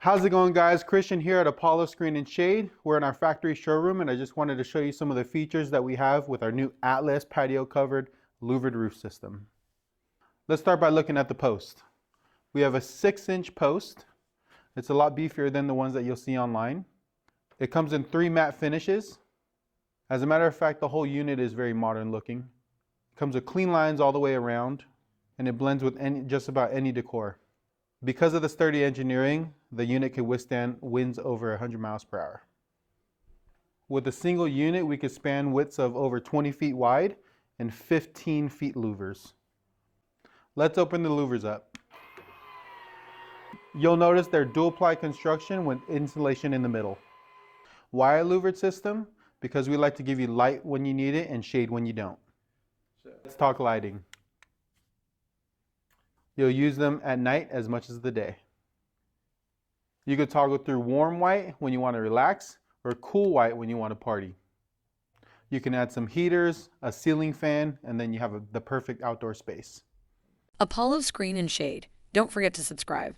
How's it going, guys? Christian here at Apollo Screen and Shade. We're in our factory showroom, and I just wanted to show you some of the features that we have with our new Atlas patio covered louvered roof system. Let's start by looking at the post. We have a 6-inch post. It's a lot beefier than the ones that you'll see online. It comes in 3 matte finishes. As a matter of fact, the whole unit is very modern looking. It comes with clean lines all the way around, and it blends with just about any decor. Because of the sturdy engineering, the unit can withstand winds over 100 miles per hour. With a single unit, we could span widths of over 20 feet wide and 15 feet louvers. Let's open the louvers up. You'll notice they're dual ply construction with insulation in the middle. Why a louvered system? Because we like to give you light when you need it and shade when you don't. Let's talk lighting. You'll use them at night as much as the day. You could toggle through warm white when you want to relax or cool white when you want to party. You can add some heaters, a ceiling fan, and then you have the perfect outdoor space. Apollo Screen and Shade. Don't forget to subscribe.